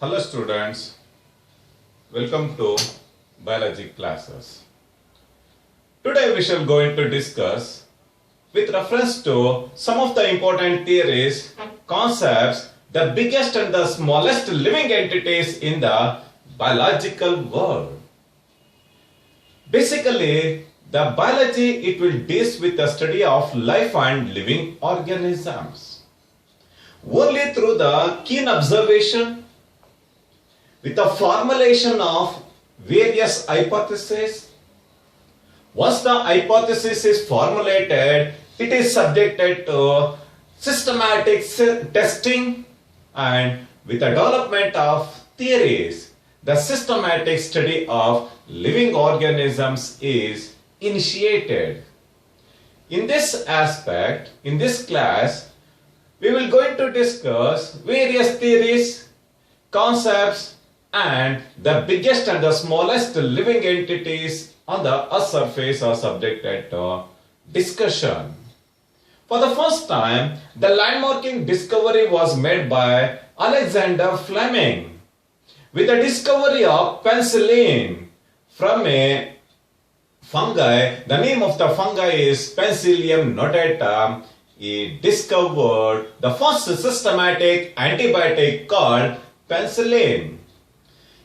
Hello students, welcome to biology classes. Today we shall going to discuss with reference to some of the important theories, concepts, the biggest and the smallest living entities in the biological world. Basically, the biology it will deal with the study of life and living organisms. Only through the keen observation with the formulation of various hypotheses. Once the hypothesis is formulated, it is subjected to systematic testing, and with the development of theories, the systematic study of living organisms is initiated. In this aspect, in this class, we will going to discuss various theories, concepts, and the biggest and the smallest living entities on the earth surface are subjected to discussion. For the first time, the landmarking discovery was made by Alexander Fleming with the discovery of penicillin from a fungi. The name of the fungi is Penicillium notatum. He discovered the first systematic antibiotic called penicillin.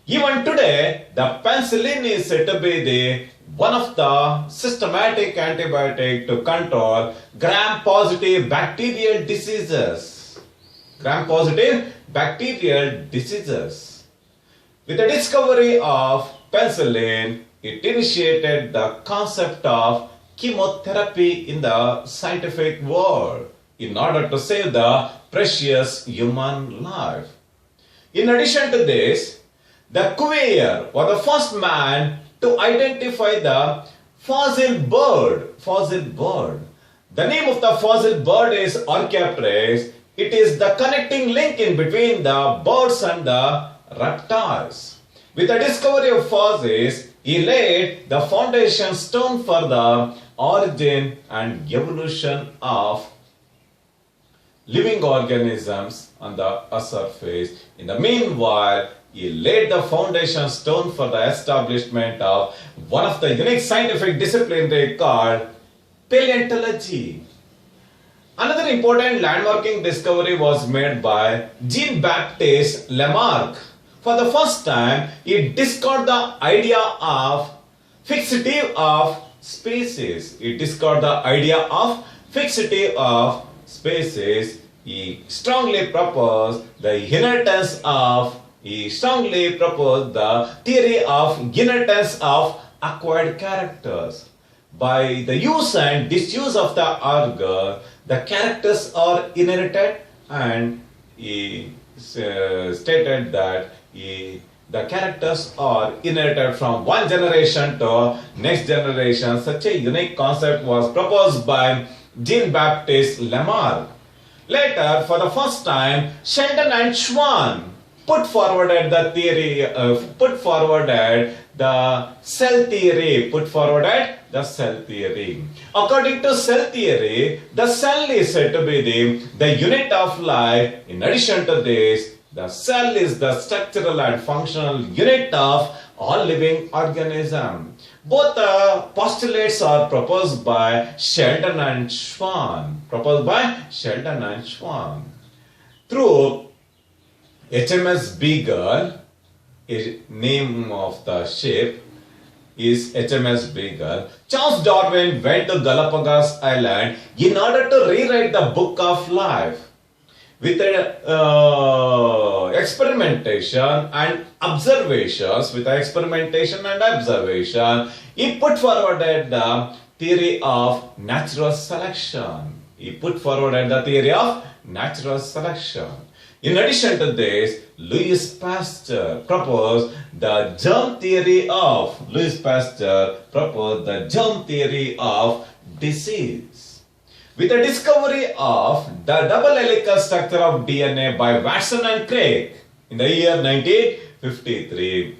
Even today, the penicillin is said to be one of the systematic antibiotic to control gram-positive bacterial diseases. Gram-positive bacterial diseases. With the discovery of penicillin, it initiated the concept of chemotherapy in the scientific world in order to save the precious human life. In addition to this, the Cuvier was the first man to identify the fossil bird. The name of the fossil bird is Orcaprys. It is the connecting link in between the birds and the reptiles. With the discovery of fossils, he laid the foundation stone for the origin and evolution of living organisms on the earth surface. In the meanwhile, he laid the foundation stone for the establishment of one of the unique scientific disciplines they called paleontology. Another important landmarking discovery was made by Jean-Baptiste Lamarck. For the first time, he discovered the idea of fixity of species. He discovered the idea of fixity of species. He strongly proposed the theory of inheritance of acquired characters. By the use and disuse of the organ, the characters are inherited, and he stated that the characters are inherited from one generation to next generation. Such a unique concept was proposed by Jean-Baptiste Lamarck. Later, for the first time, Sheldon and Schwann put forwarded the cell theory. According to cell theory, the cell is said to be the unit of life. In addition to this, the cell is the structural and functional unit of all living organisms. Both postulates are proposed by Sheldon and Schwann. Through HMS Beagle, name of the ship is HMS Beagle, Charles Darwin went to Galapagos Island in order to rewrite the book of life. With experimentation and observations, he put forward the theory of natural selection. In addition to this, Louis Pasteur proposed the germ theory of disease. With the discovery of the double helical structure of DNA by Watson and Crick in the year 1953,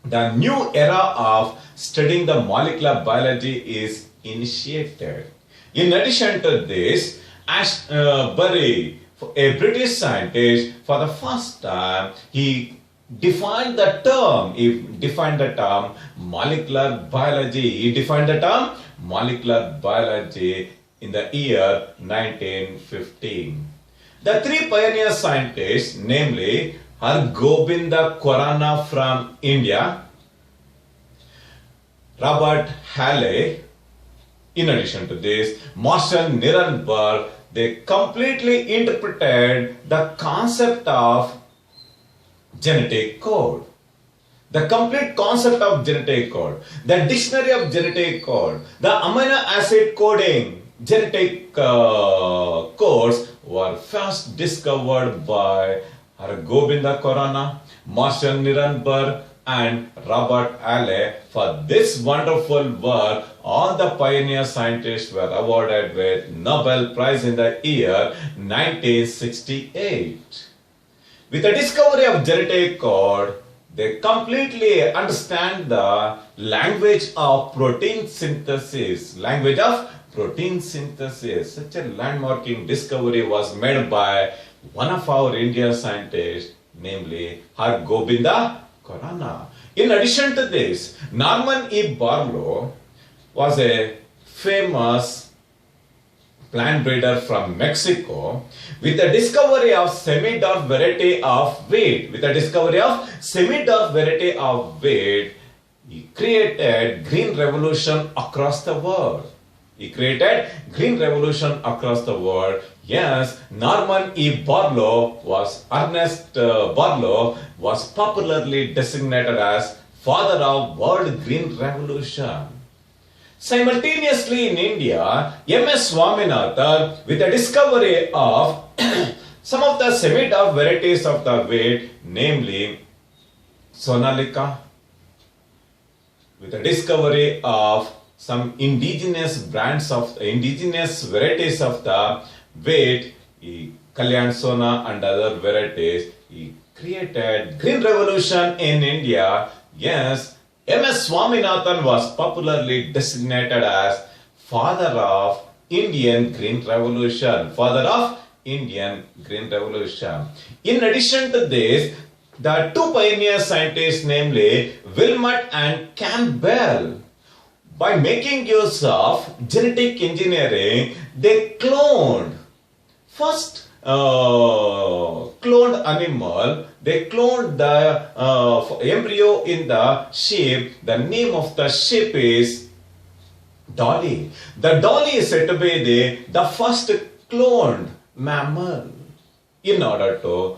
the new era of studying the molecular biology is initiated. In addition to this, E Barrie a British scientist, for the first time, he defined the term. He defined the term molecular biology. He defined the term molecular biology in the year 1915. The three pioneer scientists, namely Hargobinda Khorana from India, Robert Halley, in addition to this, Marshall Nirenberg, they completely interpreted the concept of genetic code. The complete concept of genetic code, the dictionary of genetic code, the amino acid coding, genetic codes were first discovered by Hargobinda Khorana, Marshall Nirenberg, and Robert Halley. For this wonderful work, all the pioneer scientists were awarded with Nobel Prize in the year 1968. With the discovery of genetic code, they completely understand the language of protein synthesis. Language of protein synthesis. Such a landmarking discovery was made by one of our Indian scientists, namely Hargobinda Khorana. In addition to this, Norman E. Barlow was a famous plant breeder from Mexico. With the discovery of semi-dwarf variety of wheat, he created green revolution across the world. Yes, Norman E. Barlow Ernest Barlow was popularly designated as father of world green revolution. Simultaneously in India, M.S. Swaminathan, with the discovery of some of the semi-dwarf varieties of the wheat, namely Sonalika, with the discovery of some indigenous varieties of the wheat, Kalyan Sona and other varieties, he created green revolution in India. Yes, M.S. Swaminathan was popularly designated as father of Indian Green Revolution. In addition to this, the two pioneer scientists, namely Wilmot and Campbell, by making use of genetic engineering, they cloned animal. They cloned the embryo in the sheep. The name of the sheep is Dolly. The Dolly is said to be the first cloned mammal in order to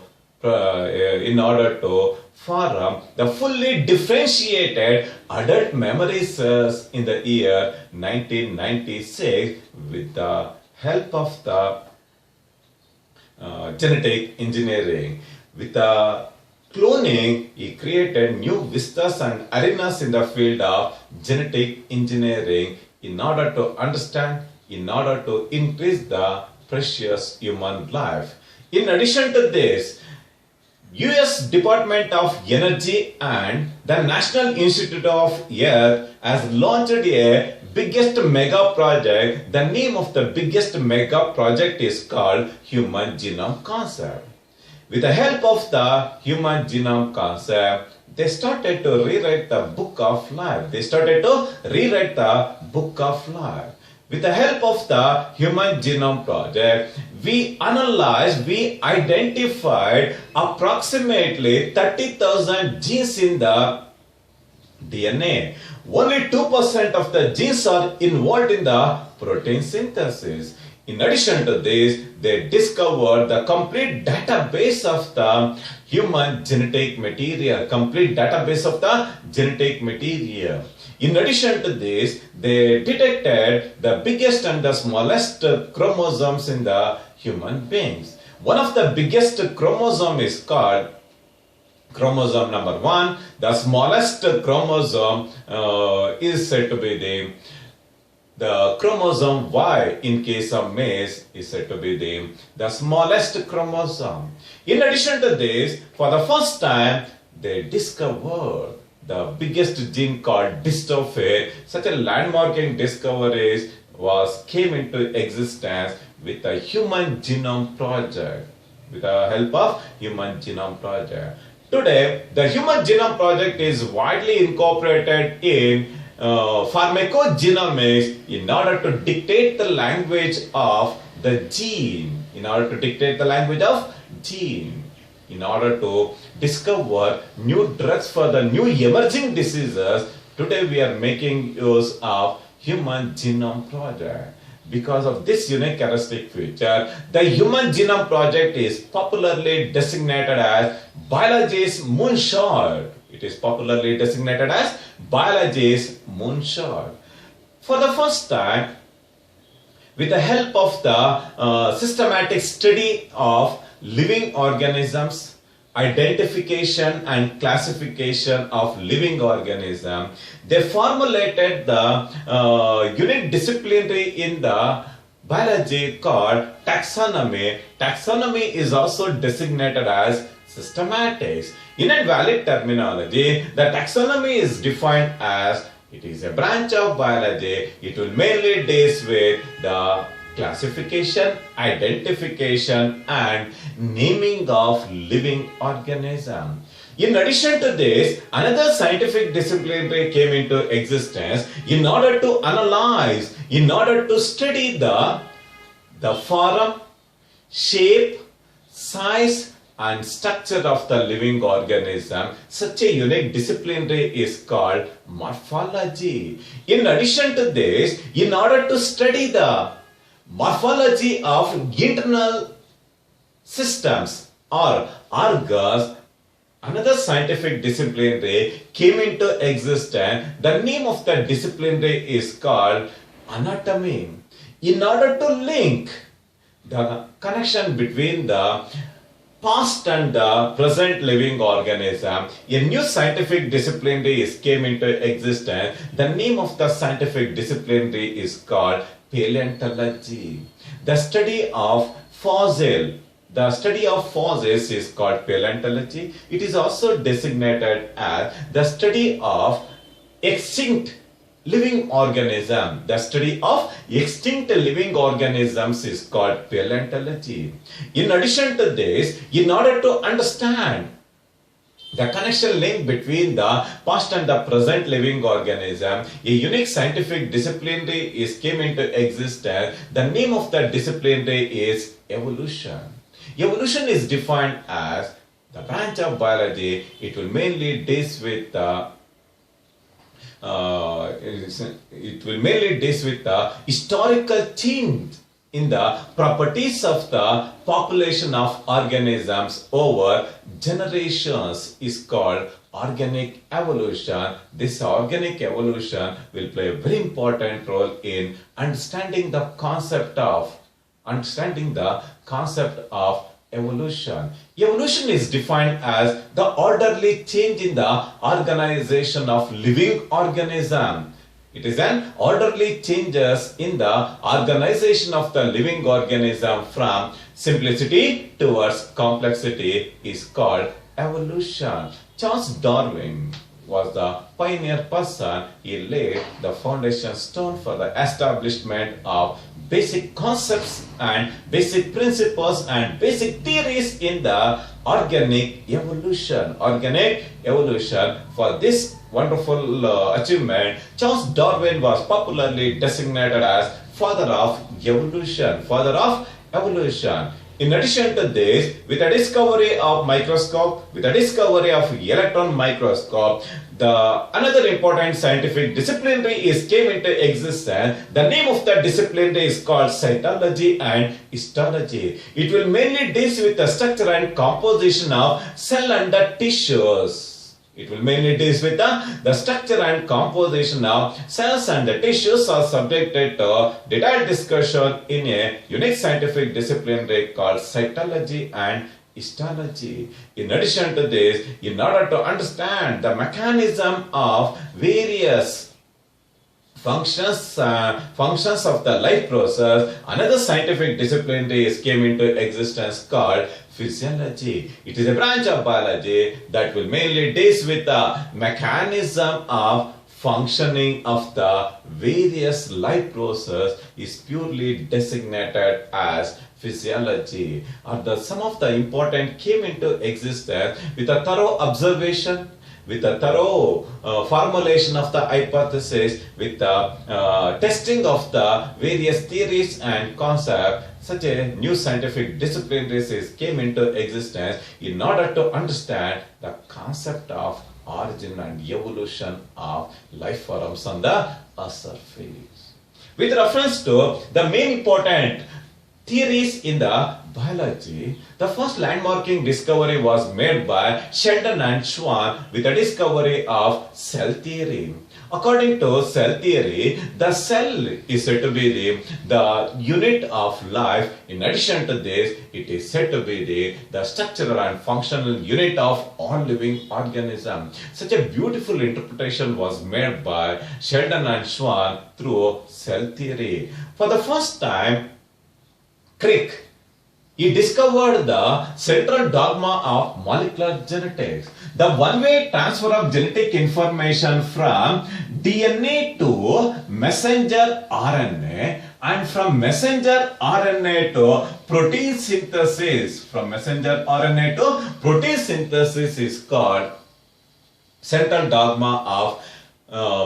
form the fully differentiated adult memory cells in the year 1996 with the help of the genetic engineering. With the cloning, he created new vistas and arenas in the field of genetic engineering in order to understand, in order to increase the precious human life. In addition to this, US Department of Energy and the National Institute of Earth has launched a biggest mega project. The name of the biggest mega project is called Human Genome Concept. With the help of the Human Genome Concept, they started to rewrite the book of life. With the help of the Human Genome Project, we identified approximately 30,000 genes in the DNA. Only 2% of the genes are involved in the protein synthesis. In addition to this, they discovered the complete database of the human genetic material. In addition to this, they detected the biggest and the smallest chromosomes in the human beings. One of the biggest chromosome is called chromosome number 1. The smallest chromosome is said to be the chromosome Y in case of males is said to be the smallest chromosome. In addition to this, for the first time, they discovered the biggest gene called dystrophin. Such a landmarking discoveries came into existence with the Human Genome Project. with the help of Human Genome Project. Today, the Human Genome Project is widely incorporated in pharmacogenomics in order to dictate the language of the gene. In order to dictate the language of gene. In order to discover new drugs for the new emerging diseases, today we are making use of Human Genome Project. Because of this unique characteristic feature, the Human Genome Project is popularly designated as biology's moonshot. It is popularly designated as biology's moonshot. For the first time, with the help of the systematic study of living organisms, identification and classification of living organisms, they formulated the unique disciplinary in the biology called taxonomy. Taxonomy is also designated as systematics. In a valid terminology, the taxonomy is defined as it is a branch of biology. It will mainly deal with the classification, identification and naming of living organism. In addition to this, another scientific discipline came into existence in order to analyze, in order to study the form, shape, size and structure of the living organism. Such a unique discipline is called morphology. In addition to this, in order to study the morphology of internal systems or organs, another scientific discipline came into existence. The name of the discipline is called anatomy. In order to link the connection between the past and the present living organism, a new scientific discipline came into existence. The name of the scientific discipline is called paleontology. The study of fossils is called paleontology. It is also designated as the study of extinct living organism. The study of extinct living organisms is called paleontology. In addition to this, in order to understand the connection link between the past and the present living organism, a unique scientific discipline came into existence. The name of that discipline is evolution. Evolution is defined as the branch of biology. It will mainly deal with the historical change in the properties of the population of organisms over generations is called organic evolution. This organic evolution will play a very important role in understanding the concept of evolution. Evolution is defined as the orderly change in the organization of living organism. It is an orderly changes in the organization of the living organism from simplicity towards complexity is called evolution. Charles Darwin was the pioneer person. He laid the foundation stone for the establishment of basic concepts and basic principles and basic theories in the organic evolution. For this wonderful achievement, Charles Darwin was popularly designated as father of evolution. In addition to this, with the discovery of microscope, with the discovery of electron microscope, another important scientific discipline came into existence. The name of the discipline is called cytology and histology. It will mainly deal with the structure and composition of cell and the tissues. It will mainly deal with the structure and composition of cells and the tissues are subjected to detailed discussion in a unique scientific discipline called cytology and histology. In addition to this, in order to understand the mechanism of various functions of the life process, another scientific discipline came into existence called physiology. It is a branch of biology that will mainly deal with the mechanism of functioning of the various life process is purely designated as physiology, or some of the important came into existence with a thorough observation, with a thorough formulation of the hypothesis, with the testing of the various theories and concepts. Such a new scientific discipline came into existence in order to understand the concept of origin and evolution of life forms on the Earth's surface. With reference to the main important theories in the biology, the first landmarking discovery was made by Sheldon and Schwann with the discovery of cell theory. According to cell theory, the cell is said to be the unit of life. In addition to this, it is said to be the structural and functional unit of all living organisms. Such a beautiful interpretation was made by Sheldon and Schwann through cell theory. For the first time, Crick, he discovered the central dogma of molecular genetics, the one-way transfer of genetic information from DNA to messenger RNA, and from messenger RNA to protein synthesis. From messenger RNA to protein synthesis is called central dogma of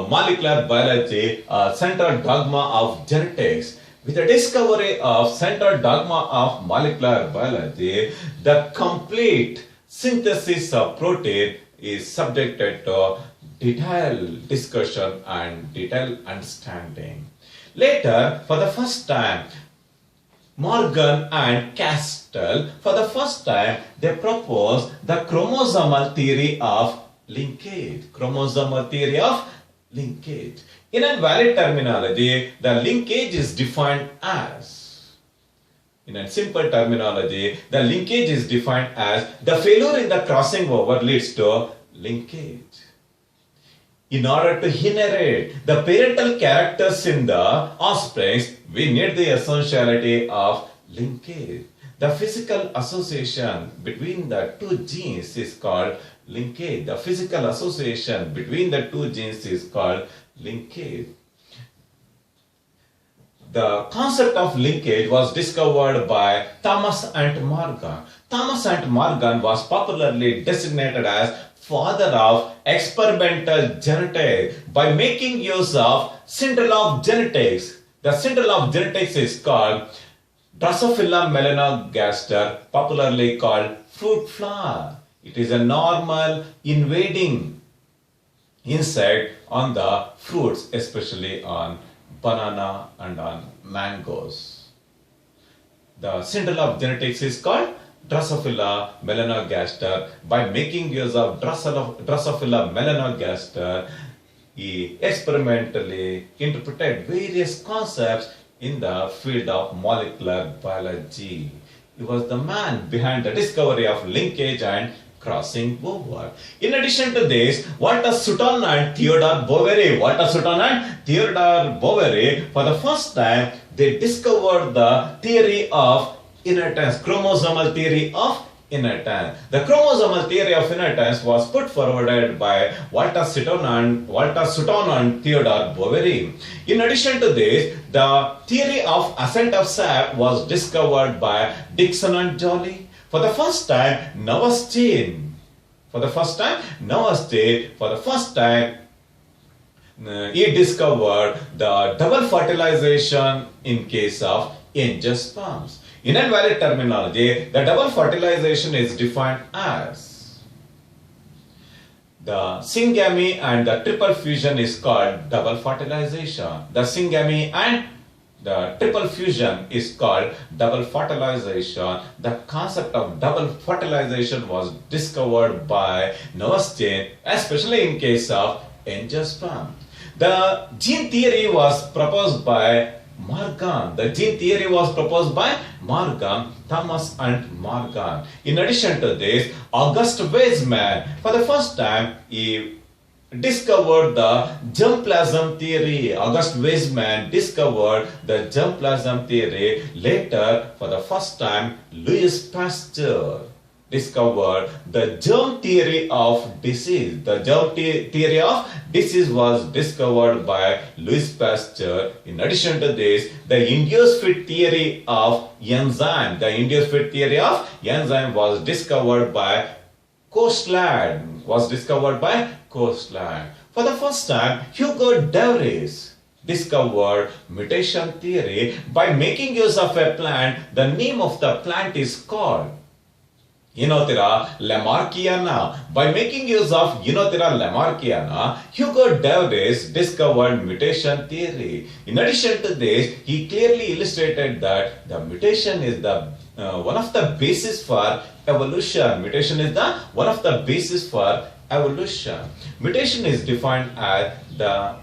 molecular biology, central dogma of genetics. With the discovery of central dogma of molecular biology, the complete synthesis of protein is subjected to detailed discussion and detailed understanding. Later, for the first time, Morgan and Castell, for the first time, they proposed the chromosomal theory of linkage. Chromosomal theory of linkage. In a valid terminology, the linkage is defined as, in a simple terminology, the linkage is defined as the failure in the crossing over leads to linkage. In order to inherit the parental characters in the offspring, we need the essentiality of linkage. The physical association between the two genes is called linkage. The physical association between the two genes is called linkage. The concept of linkage was discovered by Thomas and Morgan. Thomas and Morgan was popularly designated as father of experimental genetics by making use of central of genetics. The central of genetics is called Drosophila melanogaster, popularly called fruit fly. It is a normal invading insect on the fruits, especially on banana and on mangoes. The central of genetics is called Drosophila melanogaster. By making use of Drosophila melanogaster, he experimentally interpreted various concepts in the field of molecular biology. He was the man behind the discovery of linkage and crossing over. In addition to this, Walter Sutton and Theodore Boveri, for the first time, they discovered the theory of inheritance, chromosomal theory of inheritance. The chromosomal theory of inheritance was put forward by Walter Sutton and Theodore Boveri. In addition to this, the theory of ascent of sap was discovered by Dickson and Joly. For the first time, Navastein, he discovered the double fertilization in case of angiosperms. In invalid terminology, the double fertilization is defined as the syngamy and the triple fusion is called double fertilization. The syngamy and the triple fusion is called double fertilization. The concept of double fertilization was discovered by Navastein, especially in case of angiosperm. The gene theory was proposed by Morgan. Thomas and Morgan. In addition to this, August Weismann, for the first time, he discovered the germplasm theory. August Weismann discovered the germplasm theory. Later, for the first time, Louis Pasteur discovered the germ theory of disease. The germ theory of disease was discovered by Louis Pasteur. In addition to this, the induced fit theory of enzyme. The induced fit theory of enzyme was discovered by Coastland. For the first time, Hugo de Vries discovered mutation theory. By making use of a plant, the name of the plant is called Enothera lamarckiana. By making use of Enothera lamarckiana, Hugo de Vries discovered mutation theory. In addition to this, he clearly illustrated that the mutation is the one of the basis for evolution. Mutation is the one of the basis for evolution. Mutation is defined as the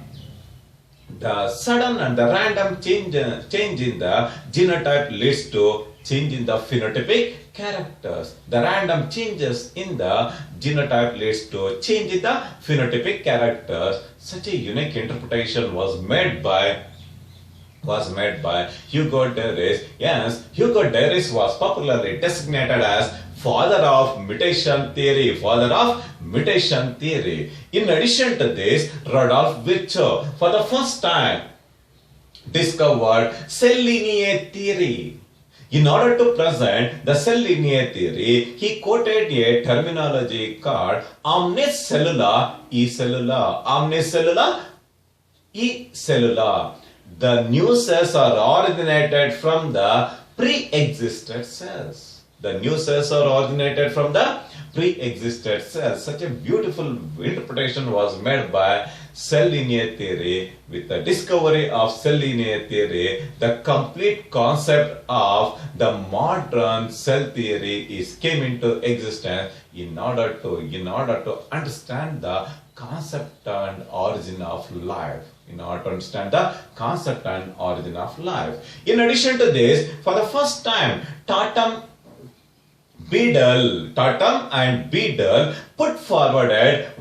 sudden and the random change in the genotype leads to change in the phenotypic characters. The random changes in the genotype leads to change in the phenotypic characters. Such a unique interpretation was made by Hugo de Vries. Yes, Hugo de Vries was popularly designated as father of mutation theory. In addition to this, Rudolf Virchow for the first time discovered cell lineage theory. In order to present the cell lineage theory, he quoted a terminology called omnis cellula e cellula. Omnis cellula e cellula. The new cells are originated from the pre-existed cells. The new cells are originated from the pre-existed cells. Such a beautiful interpretation was made by cell lineage theory. With the discovery of cell lineage theory, the complete concept of the modern cell theory came into existence in order to understand the concept and origin of life. In addition to this, for the first time, Tatum and Beadle put forward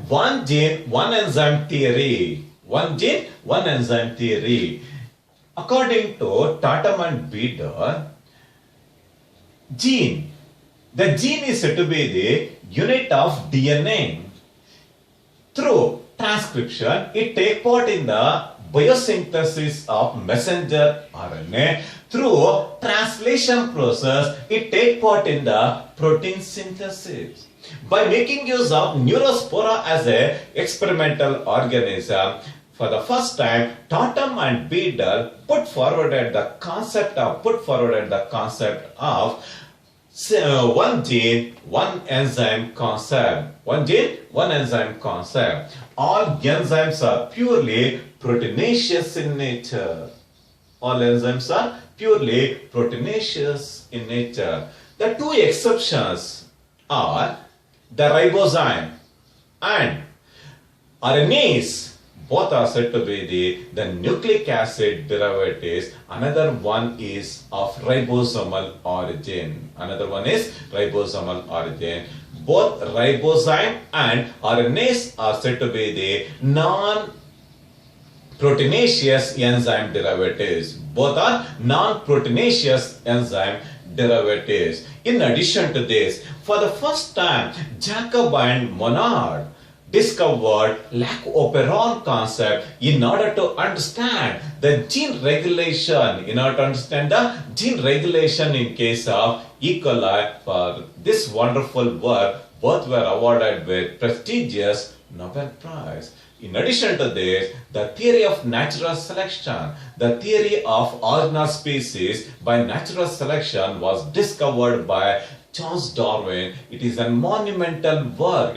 one gene, one enzyme theory. According to Tatum and Beadle, the gene is said to be the unit of DNA. Through transcription, it takes part in the biosynthesis of messenger RNA. Through translation process, it takes part in the protein synthesis. By making use of neurospora as an experimental organism, for the first time, Tatum and Beadle put forward the concept of one gene, one enzyme concept. All enzymes are purely proteinaceous in nature. The two exceptions are the ribosome and RNase. Both are said to be the nucleic acid derivatives. Another one is of ribosomal origin. Both ribosome and RNase are said to be the non-proteinaceous enzyme derivatives. Both are non-proteinaceous enzyme derivatives. In addition to this, for the first time, Jacob and Monod discovered lac-operon concept in order to understand the gene regulation. In case of E. coli. For this wonderful work, both were awarded with prestigious Nobel Prize. In addition to this, the theory of natural selection, the theory of original species by natural selection was discovered by Charles Darwin. It is a monumental work.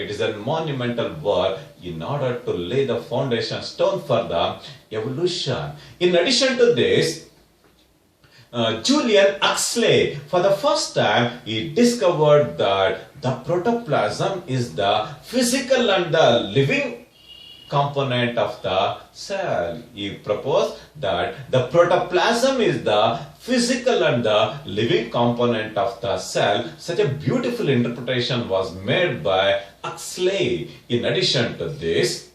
In order to lay the foundation stone for the evolution. In addition to this, Julian Huxley, for the first time, he discovered that the protoplasm is the physical and the living component of the cell. He proposed that the protoplasm is the physical and the living component of the cell. Such a beautiful interpretation was made by Huxley. In addition to this,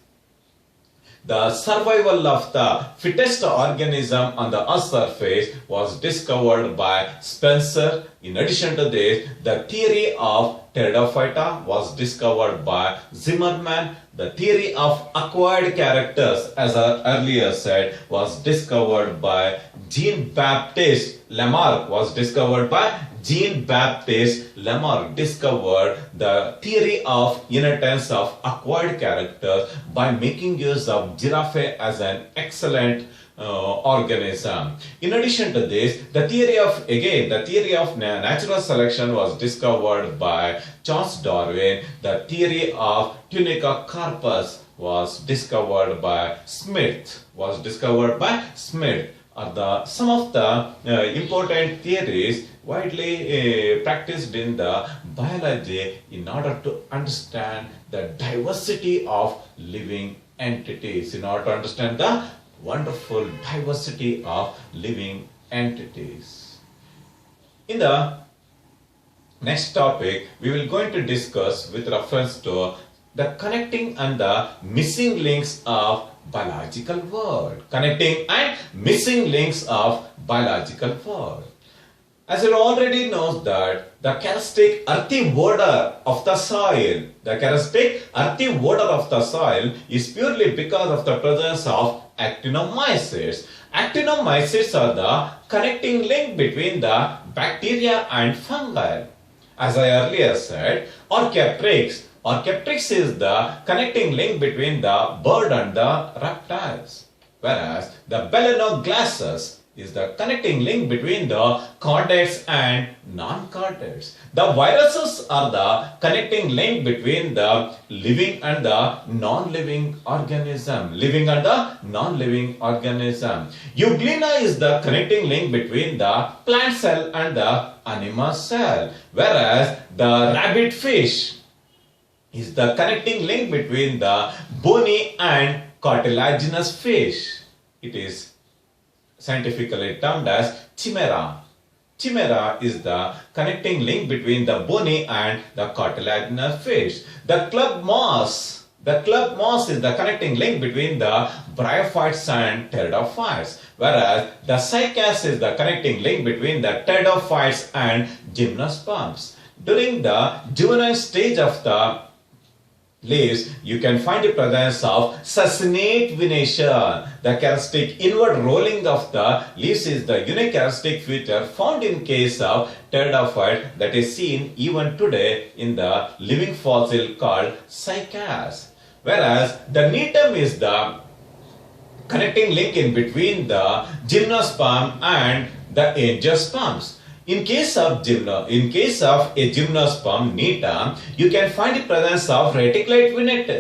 the survival of the fittest organism on the earth's surface was discovered by Spencer. In addition to this, the theory of pteridophyta was discovered by Zimmermann. The theory of acquired characters, as I earlier said, was discovered by JeanBaptiste Lamarck. JeanBaptiste Lamarck discovered the theory of inheritance of acquired characters by making use of giraffe as an excellent organism. In addition to this, the theory of natural selection was discovered by Charles Darwin. The theory of tunica carpus was discovered by Smith. Are some of the important theories widely practiced in the biology in order to understand the diversity of living entities, in order to understand the wonderful diversity of living entities. In the next topic, we will going to discuss with reference to the connecting and the missing links of biological world. As you already know that the characteristic earthy odor of the soil, is purely because of the presence of actinomycetes. Actinomycetes are the connecting link between the bacteria and fungi. As I earlier said, Orcaprix is the connecting link between the bird and the reptiles, whereas the Belenoglassus is the connecting link between the chordates and non-chordates. The viruses are the connecting link between the living and the non-living organism. Euglena is the connecting link between the plant cell and the animal cell, whereas the rabbit fish is the connecting link between the bony and cartilaginous fish. It is scientifically termed as chimera. Chimera is the connecting link between the bony and the cartilaginous fish. The club moss is the connecting link between the bryophytes and pteridophytes, whereas the cycas is the connecting link between the pteridophytes and gymnosperms. During the juvenile stage of the leaves, you can find the presence of succinate venation. The characteristic inward rolling of the leaves is the unique characteristic feature found in case of pteridophyte that is seen even today in the living fossil called cycas. Whereas the netum is the connecting link in between the gymnosperm and the angiosperms. In case of a gymnosperm netum, you can find the presence of reticulate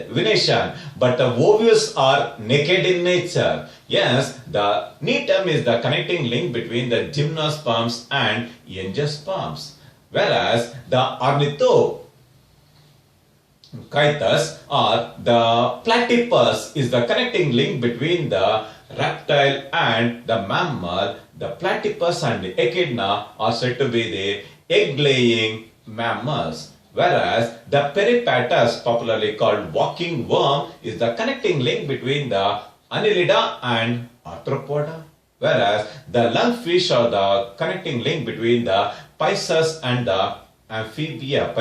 venation, but the ovules are naked in nature. Yes, the netum is the connecting link between the gymnosperms and angiosperms, whereas the ornithocytus or the platypus is the connecting link between the reptile and the mammal. The platypus and the echidna are said to be the egg-laying mammals, whereas the peripatus, popularly called walking worm, is the connecting link between the annelida and arthropoda, whereas the lungfish are the connecting link between the pisces and the amphibia.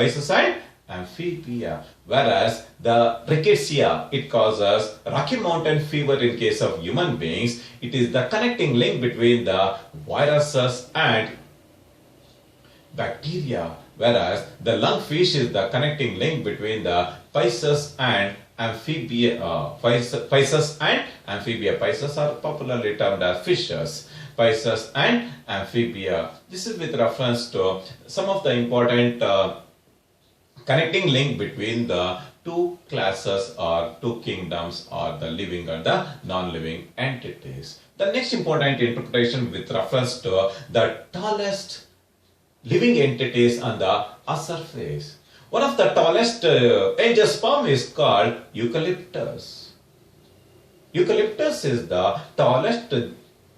Whereas the rickettsia, it causes Rocky Mountain fever in case of human beings. It is the connecting link between the viruses and bacteria, whereas the lungfish is the connecting link between the pisces and amphibia. Pisces are popularly termed as fishes. Pisces and amphibia. This is with reference to some of the important connecting link between the two classes or two kingdoms or the living or the non-living entities. The next important interpretation with reference to the tallest living entities on the earth surface. One of the tallest angiosperm is called eucalyptus. Eucalyptus is the tallest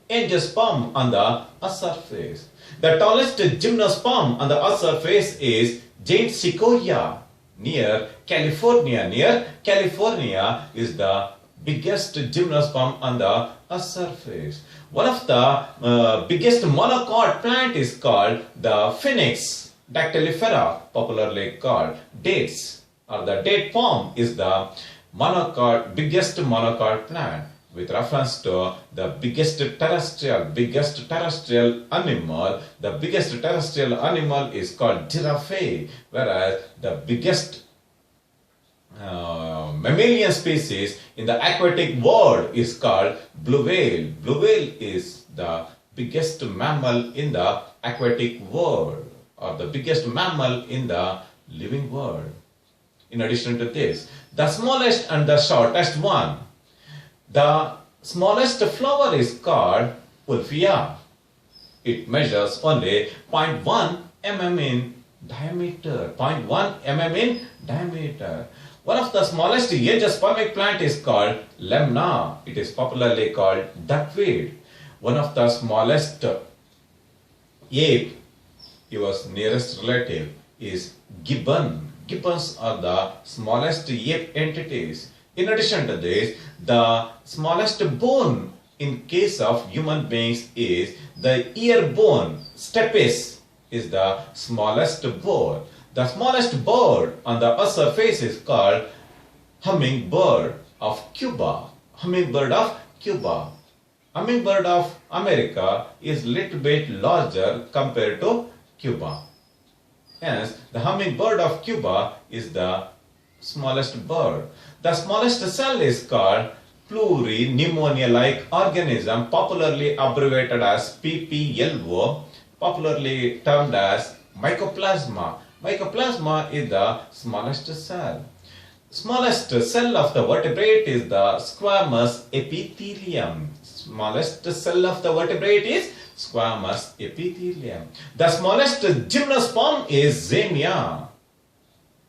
angiosperm on the earth surface. The tallest gymnosperm on the earth surface is giant sequoia near California. Near California is the biggest gymnosperm on the Earth's surface. One of the biggest monocot plant is called the Phoenix dactylifera, popularly called dates, or the date palm is the biggest monocot plant with reference to the biggest terrestrial animal. The biggest terrestrial animal is called giraffe, whereas the biggest mammalian species in the aquatic world is called blue whale. Blue whale is the biggest mammal in the aquatic world, or the biggest mammal in the living world. In addition to this, the smallest and the shortest one, the smallest flower is called Ulfia. It measures only 0.1 mm in diameter. 0.1 mm in diameter. One of the smallest angiospermic plant is called Lemna. It is popularly called duckweed. One of the smallest ape, your nearest relative, is gibbon. Gibbons are the smallest ape entities. In addition to this, the smallest bone in case of human beings is the ear bone. Stapes is the smallest bone. The smallest bird on the Earth's surface is called hummingbird of Cuba. Hummingbird of Cuba. Hummingbird of America is little bit larger compared to Cuba. Hence, the hummingbird of Cuba is the smallest bird. The smallest cell is called pluri-pneumonia-like organism, popularly abbreviated as PPLO, popularly termed as mycoplasma. Mycoplasma is the smallest cell. Smallest cell of the vertebrate is the squamous epithelium. Smallest cell of the vertebrate is squamous epithelium. The smallest gymnosperm is Zamia.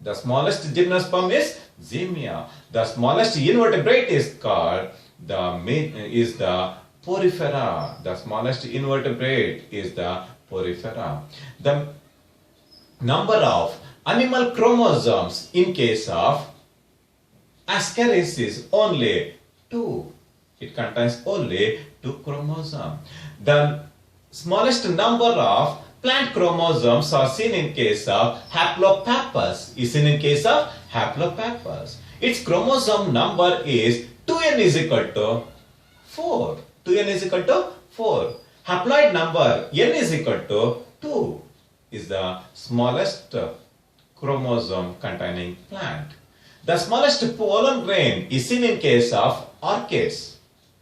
The smallest gymnosperm is Zamia. The smallest invertebrate is called the porifera. The smallest invertebrate is the porifera. The number of animal chromosomes in case of Ascaris is only 2. It contains only 2 chromosomes. The smallest number of plant chromosomes are seen in case of Haplopappus. Is seen in case of Haplopappus. Its chromosome number is 2n is equal to 4. 2n is equal to 4. Haploid number n is equal to 2 is the smallest chromosome containing plant. The smallest pollen grain is seen in case of orchids.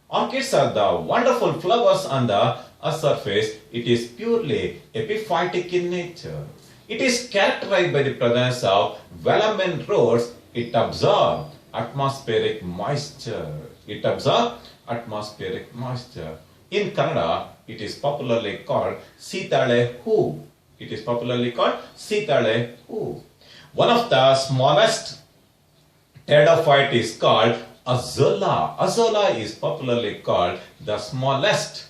Orchids are the wonderful flowers on the Earth's surface. It is purely epiphytic in nature. It is characterized by the presence of velamen rods. It absorbs atmospheric moisture. It absorbs atmospheric moisture. In Kannada, it is popularly called Sitale Hoo. It is popularly called Sitale Hoo. One of the smallest pteridophyte is called Azolla. Azolla is popularly called the smallest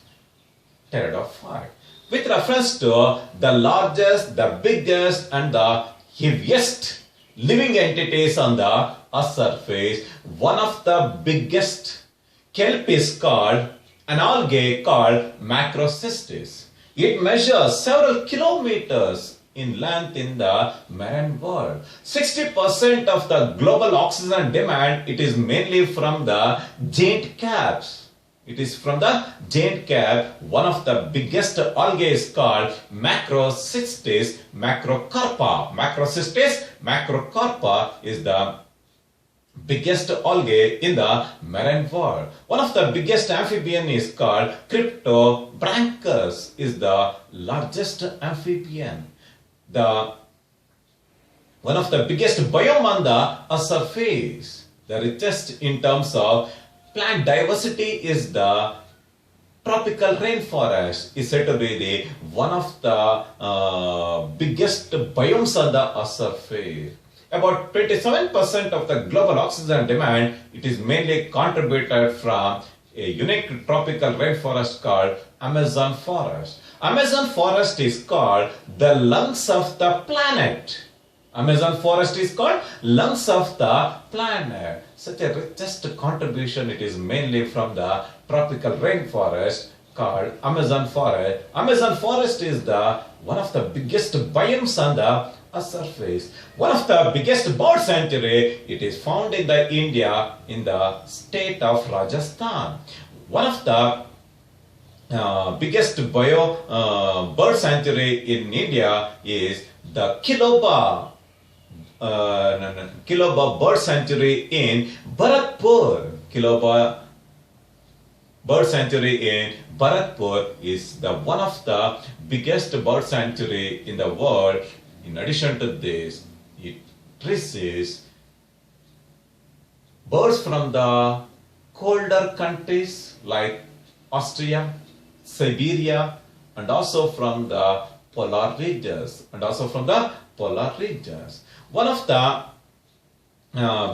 pteridophyte. With reference to the largest, the biggest and the heaviest living entities on the Earth's surface, one of the biggest kelp is called an algae called Macrocystis. It measures several kilometers in length in the marine world. 60% of the global oxygen demand, it is mainly from the giant crabs. It is from the giant crab. One of the biggest algae is called Macrocystis macrocarpa. Macrocystis macrocarpa is the biggest algae in the marine world. One of the biggest amphibian is called Cryptobranchus, is the largest amphibian. One of the biggest biome on the surface, the richest in terms of plant diversity is the tropical rainforest, is said to be the one of the biggest biomes on the surface. About 27% of the global oxygen demand, it is mainly contributed from a unique tropical rainforest called Amazon forest. Amazon forest is called the lungs of the planet. Amazon forest is called lungs of the planet. Such a richest contribution, it is mainly from the tropical rainforest called Amazon forest. Amazon forest is the one of the biggest biomes on the surface. One of the biggest bird sanctuary. It is found in the India in the state of Rajasthan. One of the biggest bird sanctuary in India is the Kiloba bird sanctuary in Bharatpur. Kiloba bird sanctuary in Bharatpur is the one of the biggest bird sanctuary in the world. In addition to this, it receives birds from the colder countries like Austria, Siberia, and also from the polar regions. One of the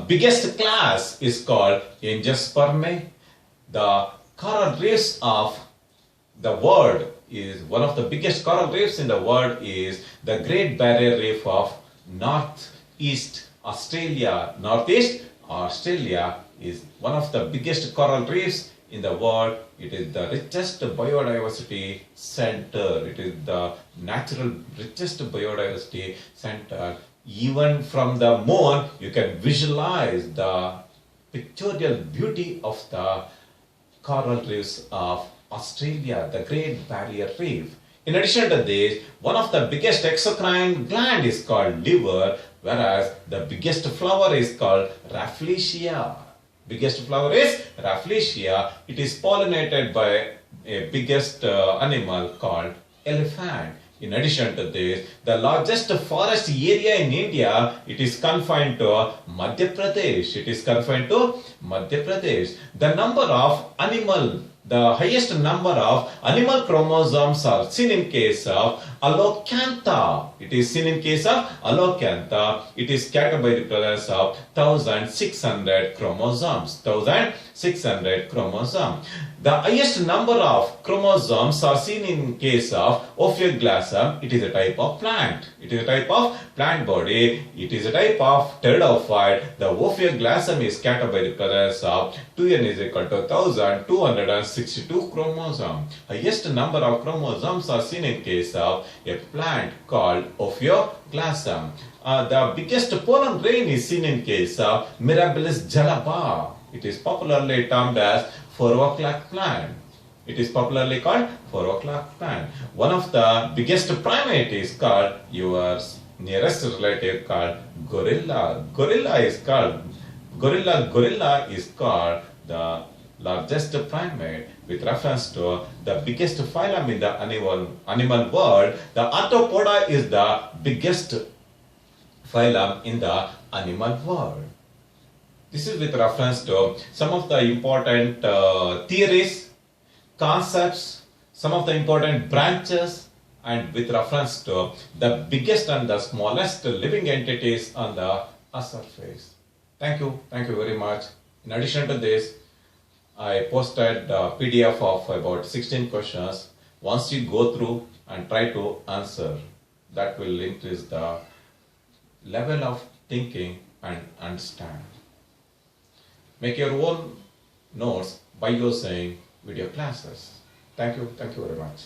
biggest class is called Angiospermae. The coral reefs of the world is one of the biggest coral reefs in the world is the Great Barrier Reef of Northeast Australia. Northeast Australia is one of the biggest coral reefs in the world. It is the richest biodiversity center. It is the natural richest biodiversity center. Even from the moon, you can visualize the pictorial beauty of the coral reefs of Australia, the Great Barrier Reef. In addition to this, one of the biggest exocrine gland is called liver, whereas the biggest flower is called Rafflesia. Biggest flower is Rafflesia. It is pollinated by a biggest animal called elephant. In addition to this, the largest forest area in India, it is confined to Madhya Pradesh. The highest number of animal chromosomes are seen in case of Alocantha. It is seen in case of Alocantha. It is scattered by the presence of 1600 chromosomes. The highest number of chromosomes are seen in case of Ophioglossum. It is a type of plant. Body. It is a type of pteridophyte. The Ophioglossum is scattered by the presence of 2n is equal to 1262 chromosomes. Highest number of chromosomes are seen in case of a plant called Ophioglossum. The biggest pollen grain is seen in case of Mirabilis jalaba. It is popularly termed as 4 o'clock plant. It is popularly called 4 o'clock plant. One of the biggest primate is called your nearest relative called gorilla. Gorilla is called the largest primate with reference to the biggest phylum in the animal world. The Arthropoda is the biggest phylum in the animal world. This is with reference to some of the important theories, concepts, some of the important branches, and with reference to the biggest and the smallest living entities on the surface. Thank you very much. In addition to this, I posted a PDF of about 16 questions. Once you go through and try to answer, that will increase the level of thinking and understand. Make your own notes by using video classes. Thank you very much.